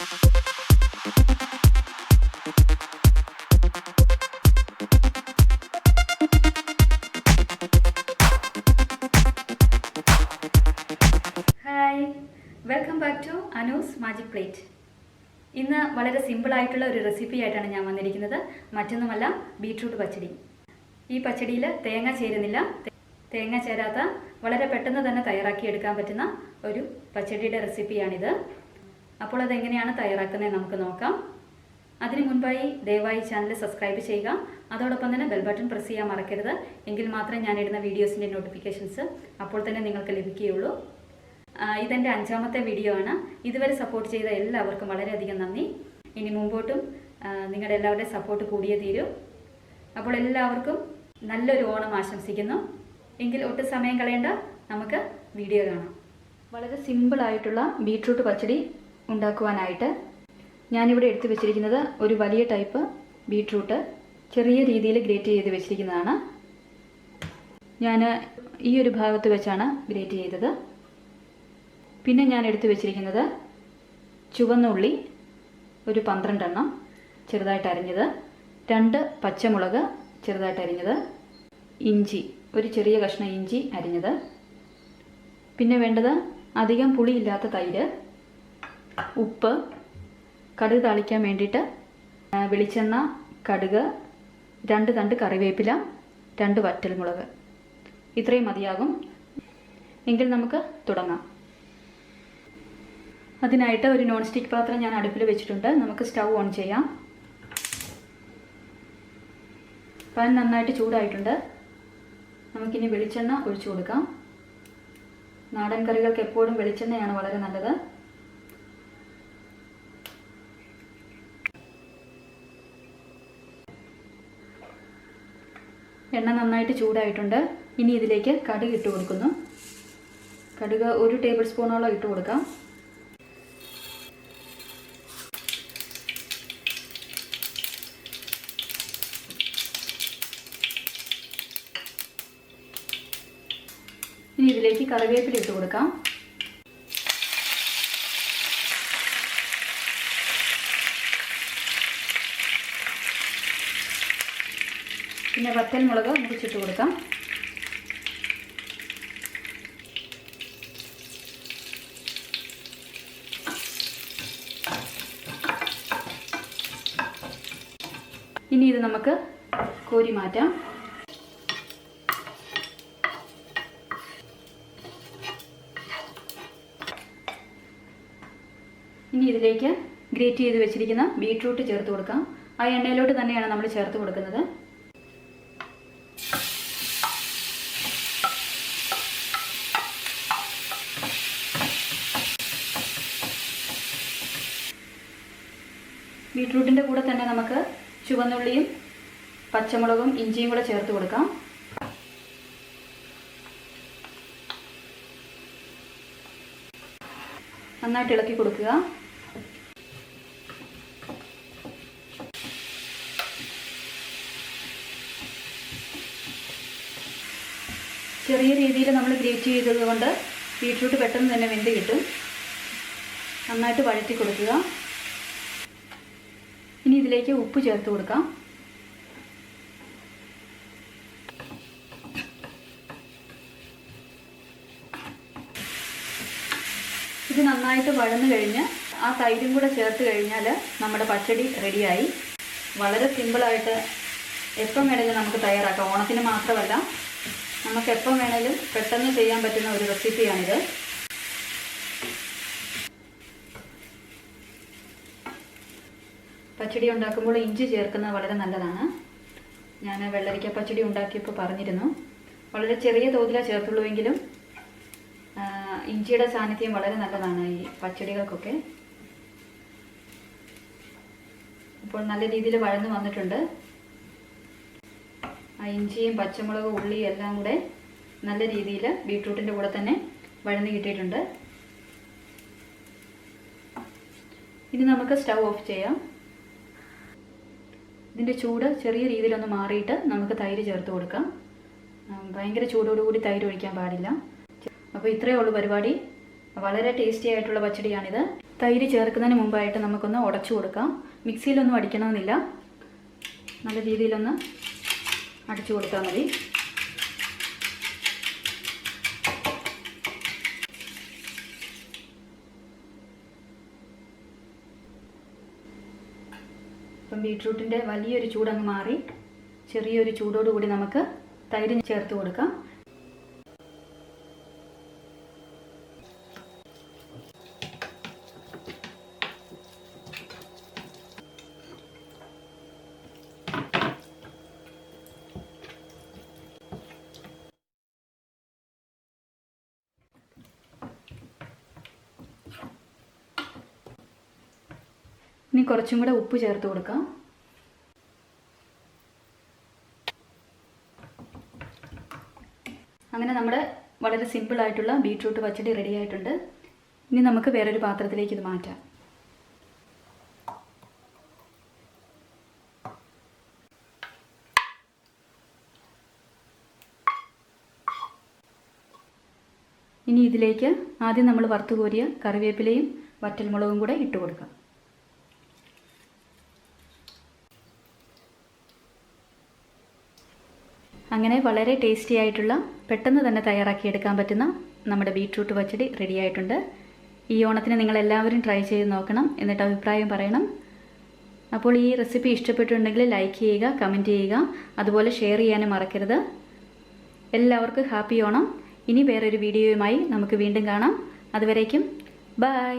Hi, welcome back to Anu's Magic Plate. ഇന്ന് വളരെ സിമ്പിളായിട്ടുള്ള ഒരു റെസിപ്പി ആയിട്ടാണ് ഞാൻ വന്നിരിക്കുന്നത്. മറ്റൊന്നുമല്ല, ബീട്രൂട്ട് പച്ചടി. ഈ പച്ചടിയിൽ തേങ്ങ ചേരുന്നില്ല. തേങ്ങ ചേരാത്ത വളരെ പെട്ടെന്ന് തന്നെ തയ്യാറാക്കിയെടുക്കാൻ പറ്റുന്ന ഒരു പച്ചടിയുടെ റെസിപ്പിയാണിത്. അപ്പോൾ അതെങ്ങനെയാണ് തയ്യാറാക്കുന്നത് നമുക്ക് നോക്കാം. അതിനു മുൻപായി ദയവായി ചാനൽ സബ്സ്ക്രൈബ് ചെയ്യുക. അതോടൊപ്പം തന്നെ ബെൽ ബട്ടൺ പ്രസ് ചെയ്യാൻ മറക്കരുത്. എങ്കിൽ മാത്രമേ ഞാനിടുന്ന വീഡിയോസിൻ്റെ നോട്ടിഫിക്കേഷൻസ് അപ്പോൾ തന്നെ നിങ്ങൾക്ക് ലഭിക്കുകയുള്ളൂ. ഇതെൻ്റെ 5ാമത്തെ വീഡിയോ ആണ്. ഇതുവരെ സപ്പോർട്ട് ചെയ്ത എല്ലാവർക്കും വളരെയധികം നന്ദി. ഇനി മുമ്പോട്ടും നിങ്ങളുടെ എല്ലാവരുടെയും സപ്പോർട്ട് കൂടിയേ തീരൂ. അപ്പോൾ എല്ലാവർക്കും നല്ലൊരു ഓണം ആശംസിക്കുന്നു. എങ്കിൽ ഒട്ടും സമയം കളയേണ്ട, നമുക്ക് വീഡിയോ കാണാം. വളരെ സിമ്പിളായിട്ടുള്ള ബീട്രൂട്ട് പച്ചടി ഉണ്ടാക്കുവാനായിട്ട് ഞാനിവിടെ എടുത്തു വെച്ചിരിക്കുന്നത് ഒരു വലിയ ടൈപ്പ് ബീട്രൂട്ട് ചെറിയ രീതിയിൽ ഗ്രേറ്റ് ചെയ്ത് വെച്ചിരിക്കുന്നതാണ്. ഞാൻ ഈ ഒരു ഭാഗത്ത് വെച്ചാണ് ഗ്രേറ്റ് ചെയ്തത്. പിന്നെ ഞാൻ എടുത്തു വെച്ചിരിക്കുന്നത് ചുവന്നുള്ളി ഒരു 12 എണ്ണം ചെറുതായിട്ട് അരിഞ്ഞത്, 2 പച്ചമുളക് ചെറുതായിട്ട് അരിഞ്ഞത്, ഇഞ്ചി ഒരു ചെറിയ കഷ്ണം ഇഞ്ചി അരിഞ്ഞത്, പിന്നെ വേണ്ടത് അധികം പുളിയില്ലാത്ത തൈര്, ഉപ്പ്, കടുക് താളിക്കാൻ വേണ്ടിയിട്ട് വെളിച്ചെണ്ണ, കടുക്, 2 തണ്ട് കറിവേപ്പില, 2 വറ്റൽമുളക്. ഇത്രയും മതിയാകും. എങ്കിൽ നമുക്ക് തുടങ്ങാം. അതിനായിട്ട് ഒരു നോൺ സ്റ്റിക്ക് പാത്രം ഞാൻ അടുപ്പിൽ വെച്ചിട്ടുണ്ട്. നമുക്ക് സ്റ്റൗ ഓൺ ചെയ്യാം. പാൻ നന്നായിട്ട് ചൂടായിട്ടുണ്ട്. നമുക്കിനി വെളിച്ചെണ്ണ ഒഴിച്ചു കൊടുക്കാം. നാടൻ കറികൾക്ക് എപ്പോഴും വെളിച്ചെണ്ണയാണ് വളരെ നല്ലത്. എണ്ണ നന്നായിട്ട് ചൂടായിട്ടുണ്ട്. ഇനി ഇതിലേക്ക് കടുക് ഇട്ട് കൊടുക്കുന്നു. കടുക് 1 ടേബിൾ സ്പൂണോളം ഇട്ട് കൊടുക്കാം. ഇനി ഇതിലേക്ക് കറിവേപ്പില ഇട്ട് കൊടുക്കാം. പിന്നെ വറ്റൽമുളക് മുറിച്ചിട്ട് കൊടുക്കാം. ഇനി ഇത് നമുക്ക് കോരി മാറ്റാം. ഇനി ഇതിലേക്ക് ഗ്രേറ്റ് ചെയ്ത് വെച്ചിരിക്കുന്ന ബീട്രൂട്ട് ചേർത്ത് കൊടുക്കാം. ആ എണ്ണയിലോട്ട് തന്നെയാണ് നമ്മൾ ചേർത്ത് കൊടുക്കുന്നത്. ബീട്രൂട്ടിൻ്റെ കൂടെ തന്നെ നമുക്ക് ചുവന്നുള്ളിയും പച്ചമുളകും ഇഞ്ചിയും കൂടെ ചേർത്ത് കൊടുക്കാം. നന്നായിട്ട് ഇളക്കി കൊടുക്കുക. ചെറിയ രീതിയിൽ നമ്മൾ ഗ്രേറ്റ് ചെയ്തത് കൊണ്ട് ബീട്രൂട്ട് പെട്ടെന്ന് തന്നെ വെന്ത് കിട്ടും. നന്നായിട്ട് വഴറ്റി കൊടുക്കുക. ഇനി ഇതിലേക്ക് ഉപ്പ് ചേർത്ത് കൊടുക്കാം. ഇത് നന്നായിട്ട് വഴന്നു കഴിഞ്ഞ് ആ തൈരും കൂടെ ചേർത്ത് കഴിഞ്ഞാൽ നമ്മുടെ പച്ചടി റെഡിയായി. വളരെ സിമ്പിളായിട്ട് എപ്പം വേണമെങ്കിലും നമുക്ക് തയ്യാറാക്കാം. ഓണത്തിന് മാത്രമല്ല, നമുക്ക് എപ്പം വേണമെങ്കിലും പെട്ടെന്ന് ചെയ്യാൻ പറ്റുന്ന ഒരു റെസിപ്പിയാണിത്. പച്ചടി ഉണ്ടാക്കുമ്പോൾ ഇഞ്ചി ചേർക്കുന്നത് വളരെ നല്ലതാണ്. ഞാൻ വെള്ളരിക്ക പച്ചടി ഉണ്ടാക്കിയപ്പോൾ പറഞ്ഞിരുന്നു. വളരെ ചെറിയ തോതിലേ ചേർത്തുള്ളൂവെങ്കിലും ഇഞ്ചിയുടെ സാന്നിധ്യം വളരെ നല്ലതാണ് ഈ പച്ചടികൾക്കൊക്കെ. ഇപ്പോൾ നല്ല രീതിയിൽ വഴന്നു വന്നിട്ടുണ്ട്. ആ ഇഞ്ചിയും പച്ചമുളകും ഉള്ളിയും എല്ലാം കൂടെ നല്ല രീതിയിൽ ബീട്രൂട്ടിൻ്റെ കൂടെ തന്നെ വഴന്ന് കിട്ടിയിട്ടുണ്ട്. ഇനി നമുക്ക് സ്റ്റൗ ഓഫ് ചെയ്യാം. ഇതിൻ്റെ ചൂട് ചെറിയ രീതിയിലൊന്ന് മാറിയിട്ട് നമുക്ക് തൈര് ചേർത്ത് കൊടുക്കാം. ഭയങ്കര ചൂടോടുകൂടി തൈര് ഒഴിക്കാൻ പാടില്ല. അപ്പോൾ ഇത്രയേ ഉള്ളൂ പരിപാടി. വളരെ ടേസ്റ്റി ആയിട്ടുള്ള പച്ചടിയാണിത്. തൈര് ചേർക്കുന്നതിന് മുമ്പായിട്ട് നമുക്കൊന്ന് ഉടച്ചു കൊടുക്കാം. മിക്സിയിലൊന്നും അടിക്കണമെന്നില്ല, നല്ല രീതിയിലൊന്ന് അടിച്ചു കൊടുത്താൽ മതി. അപ്പം ബീട്രൂട്ടിൻ്റെ വലിയൊരു ചൂടങ്ങ് മാറി ചെറിയൊരു ചൂടോടുകൂടി നമുക്ക് തൈര് ചേർത്ത് കൊടുക്കാം. ഇനി കുറച്ചും കൂടെ ഉപ്പ് ചേർത്ത് കൊടുക്കാം. അങ്ങനെ നമ്മുടെ വളരെ സിമ്പിളായിട്ടുള്ള ബീട്രൂട്ട് പച്ചടി റെഡി ആയിട്ടുണ്ട്. ഇനി നമുക്ക് വേറൊരു പാത്രത്തിലേക്ക് ഇത് മാറ്റാം. ഇനി ഇതിലേക്ക് ആദ്യം നമ്മൾ വറുത്ത് കോരിയ കറിവേപ്പിലയും വറ്റൽമുളകും കൂടെ ഇട്ട് കൊടുക്കാം. അങ്ങനെ വളരെ ടേസ്റ്റി ആയിട്ടുള്ള പെട്ടെന്ന് തന്നെ തയ്യാറാക്കിയെടുക്കാൻ പറ്റുന്ന നമ്മുടെ ബീട്രൂട്ട് പച്ചടി റെഡി ആയിട്ടുണ്ട്. ഈ ഓണത്തിന് നിങ്ങളെല്ലാവരും ട്രൈ ചെയ്ത് നോക്കണം, എന്നിട്ട് അഭിപ്രായം പറയണം. അപ്പോൾ ഈ റെസിപ്പി ഇഷ്ടപ്പെട്ടിട്ടുണ്ടെങ്കിൽ ലൈക്ക് ചെയ്യുക, കമൻറ്റ് ചെയ്യുക, അതുപോലെ ഷെയർ ചെയ്യാനും മറക്കരുത്. എല്ലാവർക്കും ഹാപ്പി ഓണം. ഇനി വേറൊരു വീഡിയോയുമായി നമുക്ക് വീണ്ടും കാണാം. അതുവരേക്കും ബൈ.